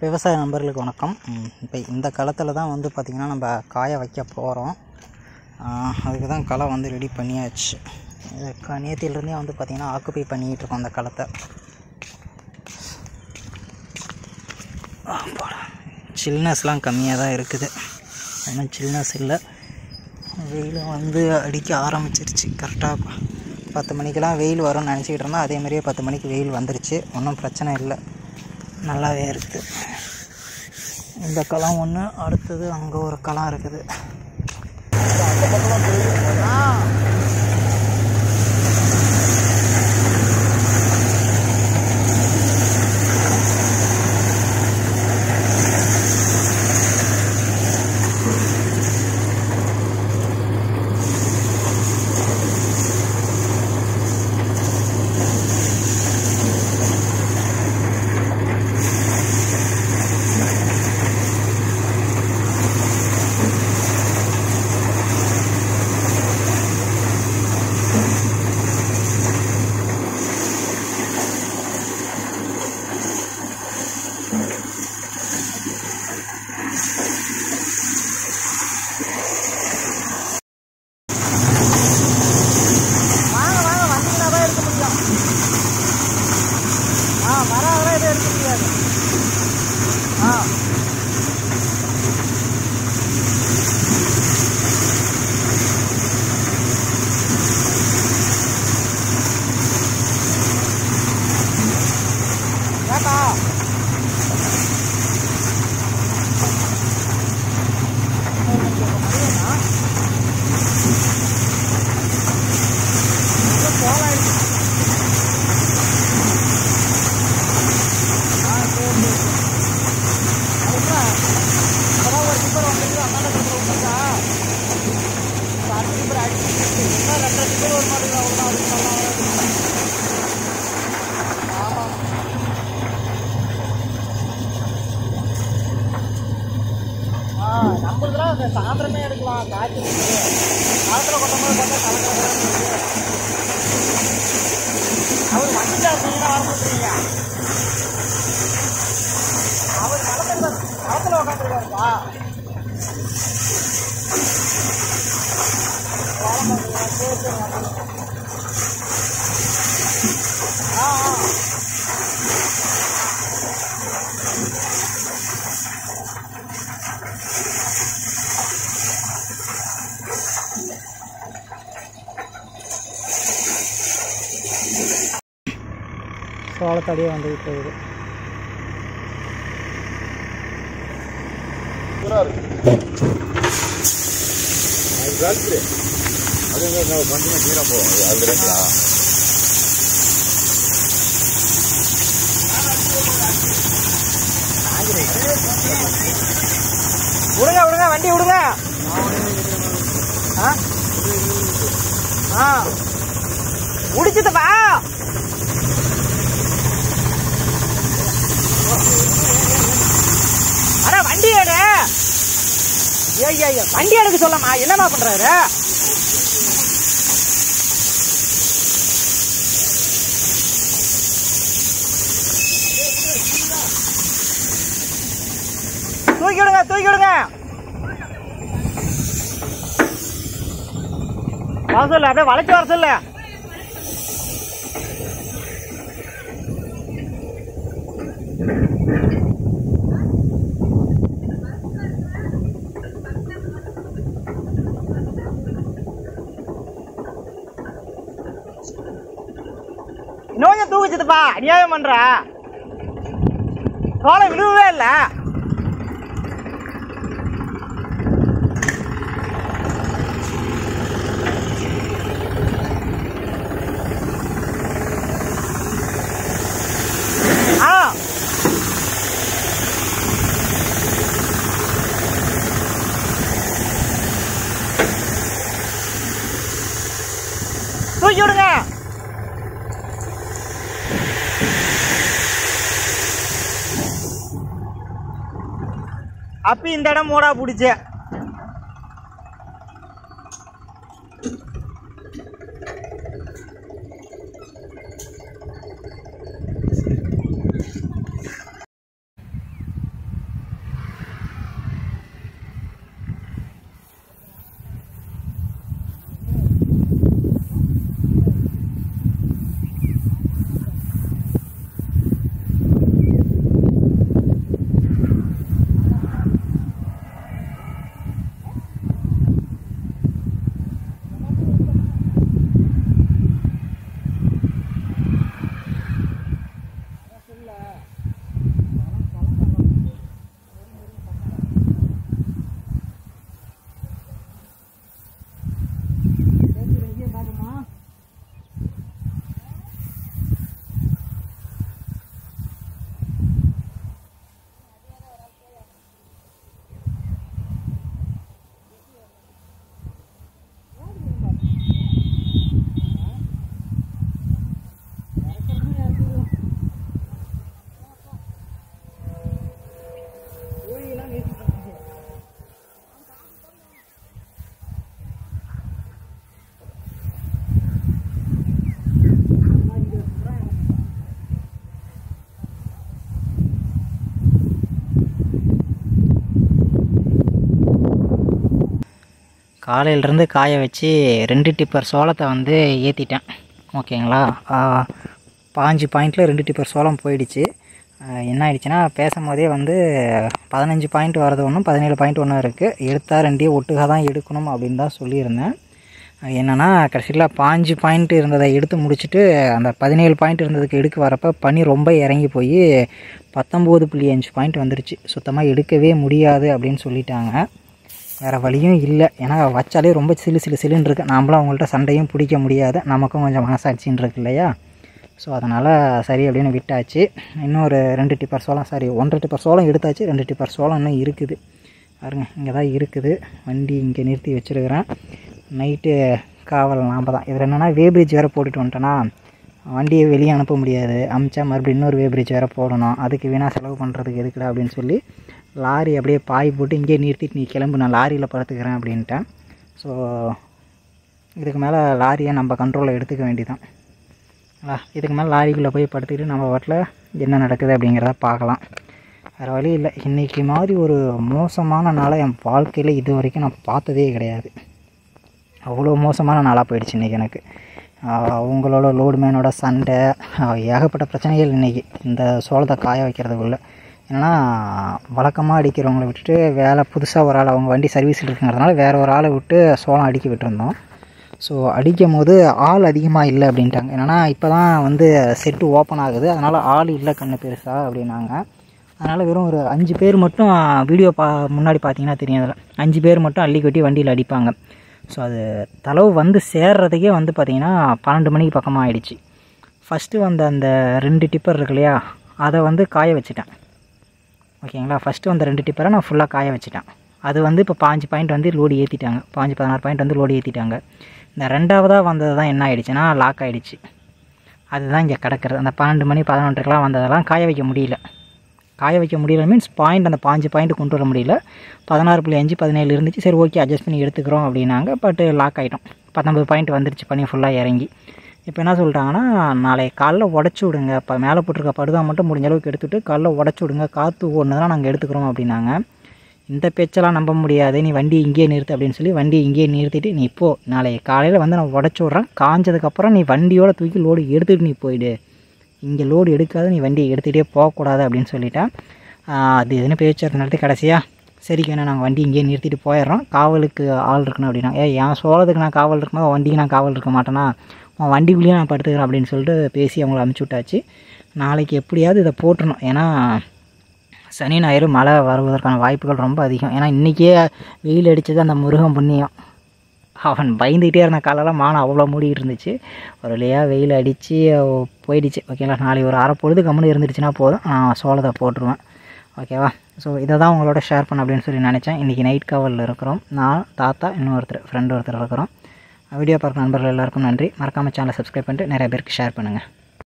விவசாய நண்பர்களுக்கு வணக்கம். இப்போ இந்த களத்தில் தான் வந்து பார்த்திங்கன்னா நம்ம காய வைக்க போகிறோம். அதுக்கு தான் களை வந்து ரெடி பண்ணியாச்சு. நேத்திலிருந்தே வந்து பார்த்திங்கன்னா ஆக்குப்பை பண்ணிக்கிட்டு இருக்கோம் அந்த களத்தை. சில்னஸ்லாம் கம்மியாக தான் இருக்குது, ஒன்றும் சில்னஸ் இல்லை. வெயில் வந்து அடிக்க ஆரம்பிச்சிருச்சு. கரெக்டாக 10 மணிக்கெலாம் வெயில் வரும்னு நினச்சிக்கிட்டு இருந்தோம். அதேமாதிரியே 10 மணிக்கு வெயில் வந்துருச்சு. ஒன்றும் பிரச்சனை இல்லை, நல்லாவே இருக்குது. இந்த களம் ஒன்று, அடுத்தது அங்கே ஒரு களம் இருக்குது. நம்மளுக்குலாம் சாயந்தரமே எடுக்கலாம். காய்ச்சி காலத்தில் கொட்டம்போது பார்த்தா கலக்கல. அவர் வந்துட்டார், நீங்க ஆரம்பிச்சுறீங்க. அவர் களத்தில் உட்காந்துருக்காருப்பா. சோளத்தடியே வந்துக்கிட்டு இருக்குது. விடுங்க விடுங்க, வண்டி விடுங்க. முடிச்சுதுப்பா. அட வண்டி எடு. ஐயா வண்டி எடுக்க சொல்லமா, என்னமா பண்றாரு? தூக்கி விடுங்க, தூக்கி விடுங்க. வர சொல்ல, அப்படியே வளைச்சு வர சொல்ல. இன்னும் தூக்கிச்சுதுப்பா, அநியாயம் பண்ற. சோளம் விழுவவே இல்லை. தூக்கி விடுங்க. அப்பி இந்த இடம் மூடா பிடிச்ச. காலையிலேருந்து காய வச்சு 2 டிப்பர் சோளத்தை வந்து ஏற்றிட்டேன். ஓகேங்களா, 5 பாயிண்டில் 2 டிப்பர் சோளம் போயிடுச்சு. என்ன ஆயிடுச்சுன்னா, பேசும்போதே வந்து 15 பாயிண்ட் வரது ஒன்றும் 17 பாயிண்ட் ஒன்றும் இருக்குது. எடுத்தால் 2 ஒட்டுக்காக தான் எடுக்கணும் அப்படின்னு தான் சொல்லியிருந்தேன். என்னென்னா கடைசியில் 5 பாயிண்ட் இருந்ததை எடுத்து முடிச்சுட்டு அந்த 17 பாயிண்ட் இருந்ததுக்கு எடுக்க வரப்போ பனி ரொம்ப இறங்கி போய் 19.5 பாயிண்ட் வந்துருச்சு. சுத்தமாக எடுக்கவே முடியாது அப்படின்னு சொல்லிட்டாங்க. வேறு வழியும் இல்லை, ஏன்னா வச்சாலே ரொம்ப சிலுன்னு இருக்குது. நாமளும் அவங்கள்ட்ட சண்டையும் பிடிக்க முடியாது, நமக்கும் கொஞ்சம் மனசாட்சின்னு இருக்கு இல்லையா. ஸோ அதனால் சரி அப்படின்னு விட்டாச்சு. இன்னும் ஒரு 2 டிப்பர் சோளம், 1.5 டிப்பர் சோளம் எடுத்தாச்சு. 2 டிப்பர் சோளம் இன்னும் இருக்குது பாருங்க, இங்கே தான் இருக்குது. வண்டி இங்கே நிறுத்தி வச்சுருக்கிறேன். நைட்டு காவல் நாம் தான். இதில் என்னென்னா வேப்ரிட்ஜ் வேறு போட்டுட்டு வந்துட்டேன்னா வண்டியை வெளியே அனுப்ப முடியாது. அமிச்சா மறுபடியும் இன்னொரு வேப்ரிட்ஜ் வேறு போடணும். அதுக்கு வீணாக செலவு பண்ணுறதுக்கு எதுக்குடா அப்படின்னு சொல்லி லாரி அப்படியே பாய் போட்டு இங்கேயே நிறுத்திட்டு நீ கிளம்பு, நான் லாரியில் படுத்துக்கிறேன் அப்படின்ட்டேன். ஸோ இதுக்கு மேலே லாரியை நம்ம கண்ட்ரோலில் எடுத்துக்க வேண்டியதான். இதுக்கு மேலே லாரிக்குள்ளே போய் படுத்துக்கிட்டு நம்ம வாட்டில் என்ன நடக்குது அப்படிங்கிறத பார்க்கலாம். வேறு வழி இல்லை. இன்றைக்கி மாதிரி ஒரு மோசமான நாளை என் வாழ்க்கையில் இது வரைக்கும் நான் பார்த்ததே கிடையாது. அவ்வளோ மோசமான நாளாக போயிடுச்சு இன்றைக்கி எனக்கு. அவங்களோட லோடுமேனோட சண்டை, ஏகப்பட்ட பிரச்சனைகள் இன்றைக்கி இந்த சோளத்தை காய வைக்கிறதுக்குள்ளே. என்னென்னா வழக்கமாக அடிக்கிறவங்கள விட்டுட்டு வேலை புதுசாக ஒரு ஆள், அவங்க வண்டி சர்வீஸில் இருக்குங்கிறதுனால வேறு ஒரு ஆளை விட்டு சோளம் அடிக்க விட்டுருந்தோம். ஸோ அடிக்கும் போது ஆள் அதிகமாக இல்லை அப்படின்ட்டாங்க. என்னென்னா இப்போ தான் வந்து செட்டு ஓப்பன் ஆகுது, அதனால் ஆள் இல்லை கண்ணு பெருசாக அப்படின்னாங்க. அதனால் வெறும் ஒரு 5 பேர் மட்டும் வீடியோ முன்னாடி பார்த்தீங்கன்னா தெரியும், அதில் 5 பேர் மட்டும் அள்ளி கொட்டி வண்டியில் அடிப்பாங்க. ஸோ அது தளவு வந்து சேர்றதுக்கே வந்து பார்த்திங்கன்னா 12 மணிக்கு பக்கமாக ஆகிடுச்சு. ஃபஸ்ட்டு வந்த அந்த 2 டிப்பர் இருக்கு இல்லையா, அதை வந்து காய வச்சுட்டேன். ஓகேங்களா, ஃபஸ்ட்டு வந்த 2 டிப்பரை நான் ஃபுல்லாக காய வச்சுட்டேன். அது வந்து இப்போ 5 பாயிண்ட் வந்து லோடு ஏற்றிட்டாங்க. 16 பாயிண்ட் வந்து லோடு ஏற்றிட்டாங்க. இந்த 2வதாக வந்தது தான் என்ன ஆகிடுச்சுன்னா லாக் ஆகிடுச்சு. அதுதான் இங்கே கிடக்கிறது. அந்த 12 மணி 11க்கெலாம் வந்ததெல்லாம் காய வைக்க முடியல மீன்ஸ் பாயிண்ட் அந்த 5 பாயிண்ட் கொண்டு வர முடியல. 16.5 17 இருந்துச்சு. சரி ஓகே அட்ஜஸ்ட் பண்ணி எடுத்துக்கிறோம் அப்படின்னாங்க. பட் லாக் ஆகிட்டோம். 19 பாயிண்ட் வந்துருச்சு பண்ணி ஃபுல்லாக இறங்கி. இப்போ என்ன சொல்லிட்டாங்கன்னா, நாளைக்கு காலைல உடச்சி விடுங்க, இப்போ மேலே போட்டிருக்க படுதா மட்டும் முடிஞ்ச அளவுக்கு எடுத்துகிட்டு காலைல உடச்சி விடுங்க, காற்று ஓடுனதுலாம் நாங்கள் எடுத்துக்கிறோம் அப்படின்னாங்க. இந்த பேச்செல்லாம் நம்ப முடியாது, நீ வண்டி இங்கேயே நிறுத்து அப்படின்னு சொல்லி வண்டியை இங்கேயே நிறுத்திட்டு நீ இப்போது நாளைக்கு காலையில் வந்து நான் உடச்சி விட்றேன், காஞ்சதுக்கப்புறம் நீ வண்டியோட தூக்கி லோடு எடுத்துகிட்டு நீ போயிடு, இங்கே லோடு எடுக்காத நீ வண்டியை எடுத்துகிட்டே போகக்கூடாது அப்படின்னு சொல்லிட்டேன். அது இதுன்னு பேச்சு நடத்தி கடைசியாக சரிக்கண்ணா நாங்கள் வண்டி இங்கேயே நிறுத்திட்டு போயிடுறோம், காவலுக்கு ஆள் இருக்கணும் அப்படின்னா. என் சோளத்துக்கு நான் காவல் இருக்கும்போது வண்டிக்கு நான் காவல் இருக்க மாட்டேன்னா, உன் வண்டிக்குள்ளேயே நான் படுத்துக்கிறேன் அப்படின்னு சொல்லிட்டு பேசி அவங்கள அனுப்பிச்சி விட்டாச்சு. நாளைக்கு எப்படியாவது இதை போட்டுருணும், ஏன்னா சனி ஞாயிறு மழை வருவதற்கான வாய்ப்புகள் ரொம்ப அதிகம். ஏன்னா இன்றைக்கே வெயில் அடித்தது அந்த முருகன் புண்ணியம். அவன் பயந்துக்கிட்டே இருந்த காலெல்லாம் மானம் அவ்வளோ மூடிக்கிட்டு இருந்துச்சு. ஒரு வழியாக வெயில் அடித்து போயிடுச்சு. ஓகேங்களா, நாளைக்கு ஒரு அரை பொழுது கம்முன்னு இருந்துச்சுன்னா போதும், நான் சோளத்தை போட்டுருவேன். ஓகேவா, ஸோ இதை தான் உங்களோட ஷேர் பண்ண அப்படின்னு சொல்லி நினச்சேன். இன்றைக்கி நைட் காவலில் இருக்கிறோம். நான், தாத்தா, இன்னொருத்தர் ஃப்ரெண்டு ஒருத்தர் இருக்கிறோம். வீடியோ பார்க்குற நண்பர்கள் எல்லாருக்கும் நன்றி. மறக்காமல் சேனலை சப்ஸ்கிரைப் பண்ணிட்டு நிறைய பேருக்கு ஷேர் பண்ணுங்கள்.